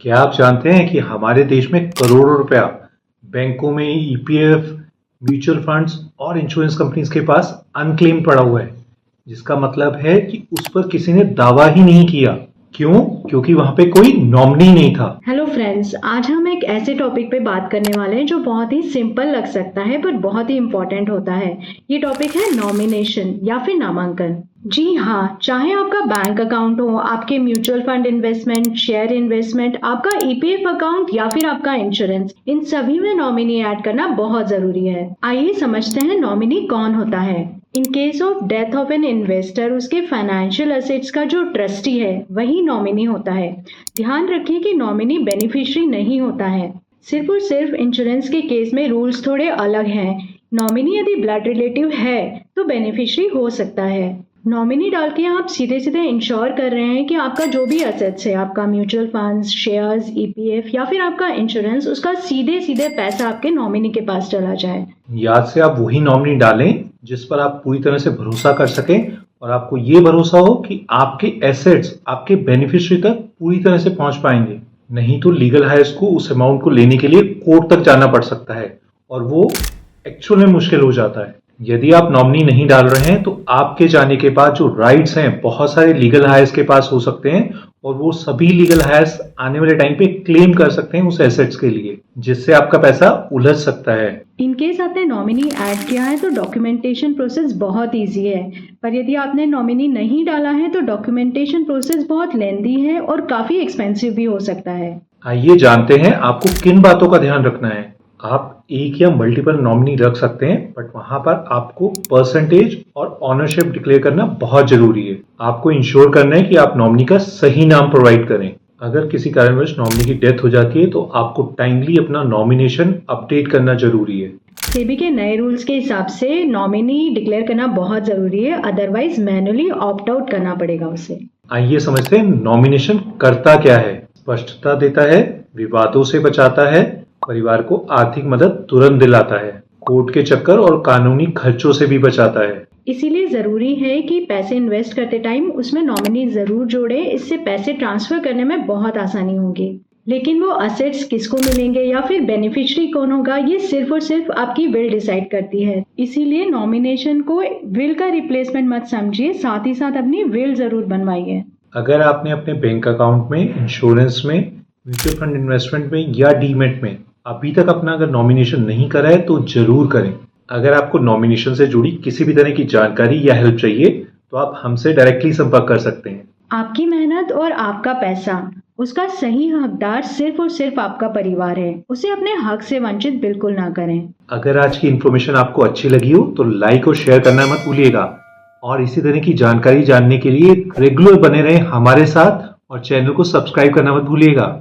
क्या आप जानते हैं कि हमारे देश में करोड़ों रुपया बैंकों में ईपीएफ, म्यूचुअल फंड्स और इंश्योरेंस कंपनीज के पास अनक्लेम पड़ा हुआ है, जिसका मतलब है कि उस पर किसी ने दावा ही नहीं किया। क्यों? क्योंकि वहां पे कोई नॉमिनी नहीं था। हेलो फ्रेंड्स, आज हम एक ऐसे टॉपिक पे बात करने वाले हैं जो बहुत ही सिंपल लग सकता है पर बहुत ही इम्पोर्टेंट होता है। ये टॉपिक है नॉमिनेशन या फिर नामांकन। जी हाँ, चाहे आपका बैंक अकाउंट हो, आपके mutual fund investment, share investment, आपका ईपीएफ अकाउंट या फिर आपका इंश्योरेंस, इन सभी में नॉमिनी ऐड करना बहुत जरूरी है। आइए समझते हैं नॉमिनी कौन होता है। In case of death of an investor, उसके फाइनेंशियल एसेट्स का जो ट्रस्टी है वही नॉमिनी होता है। ध्यान रखिए कि नॉमिनी बेनिफिशियरी नहीं होता है। सिर्फ और सिर्फ इंश्योरेंस के केस में रूल्स थोड़े अलग हैं। नॉमिनी यदि ब्लड रिलेटिव है तो बेनिफिशियरी हो सकता है। नॉमिनी डाल के आप सीधे सीधे इंश्योर कर रहे हैं कि आपका जो भी एसेट्स है, आपका म्यूचुअल फंड्स, शेयर्स, ईपीएफ या फिर आपका इंश्योरेंस, उसका सीधे सीधे पैसा आपके नॉमिनी के पास चला जाए। याद से आप वही नॉमिनी डालें जिस पर आप पूरी तरह से भरोसा कर सकें और आपको ये भरोसा हो कि आपके एसेट्स आपके बेनिफिशियरी तक पूरी तरह से पहुंच पाएंगे। नहीं तो लीगल हायर्स को उस अमाउंट को लेने के लिए कोर्ट तक जाना पड़ सकता है और वो एक्चुअल में मुश्किल हो जाता है। यदि आप नॉमिनी नहीं डाल रहे हैं तो आपके जाने के बाद जो राइट्स हैं बहुत सारे लीगल हायर्स के पास हो सकते हैं और वो सभी लीगल हायर्स आने वाले टाइम पे क्लेम कर सकते हैं उस एसेट्स के लिए, जिससे आपका पैसा उलझ सकता है। इन केस आपने नॉमिनी ऐड किया है तो डॉक्यूमेंटेशन प्रोसेस बहुत इजी है, पर यदि आपने नॉमिनी नहीं डाला है तो डॉक्यूमेंटेशन प्रोसेस बहुत लेंथी है और काफी एक्सपेंसिव भी हो सकता है। आइए जानते हैं आपको किन बातों का ध्यान रखना है। आप एक या मल्टीपल नॉमिनी रख सकते हैं, बट वहां पर आपको परसेंटेज और ऑनरशिप डिक्लेयर करना बहुत जरूरी है। आपको इंश्योर करना है कि आप नॉमिनी का सही नाम प्रोवाइड करें। अगर किसी कारणवश नॉमिनी की डेथ हो जाती है तो आपको टाइमली अपना नॉमिनेशन अपडेट करना जरूरी है। सेबी के नए रूल्स के हिसाब से नॉमिनी डिक्लेयर करना बहुत जरूरी है, अदरवाइज मैन्युअली ऑप्ट आउट करना पड़ेगा उसे। आइए समझते हैं नॉमिनेशन करता क्या है। स्पष्टता देता है, विवादों से बचाता है, परिवार को आर्थिक मदद तुरंत दिलाता है, कोर्ट के चक्कर और कानूनी खर्चों से भी बचाता है। इसीलिए जरूरी है कि पैसे इन्वेस्ट करते टाइम उसमें नॉमिनी जरूर जोड़े, इससे पैसे ट्रांसफर करने में बहुत आसानी होगी। लेकिन वो असेट्स किसको मिलेंगे या फिर बेनिफिशियरी कौन होगा, ये सिर्फ और सिर्फ आपकी विल डिसाइड करती है। इसीलिए नॉमिनेशन को विल का रिप्लेसमेंट मत समझिए, साथ ही साथ अपनी विल जरूर बनवाइए। अगर आपने अपने बैंक अकाउंट में, इंश्योरेंस में, म्यूचुअल फंड इन्वेस्टमेंट में या डीमेट में अभी तक अपना अगर नॉमिनेशन नहीं करा है तो जरूर करें। अगर आपको नॉमिनेशन से जुड़ी किसी भी तरह की जानकारी या हेल्प चाहिए तो आप हमसे डायरेक्टली संपर्क कर सकते हैं। आपकी मेहनत और आपका पैसा, उसका सही हकदार सिर्फ और सिर्फ आपका परिवार है। उसे अपने हक से वंचित बिल्कुल ना करें। अगर आज की इन्फॉर्मेशन आपको अच्छी लगी हो तो लाइक और शेयर करना मत भूलिएगा और इसी तरह की जानकारी जानने के लिए रेगुलर बने रहें हमारे साथ और चैनल को सब्सक्राइब करना मत भूलिएगा।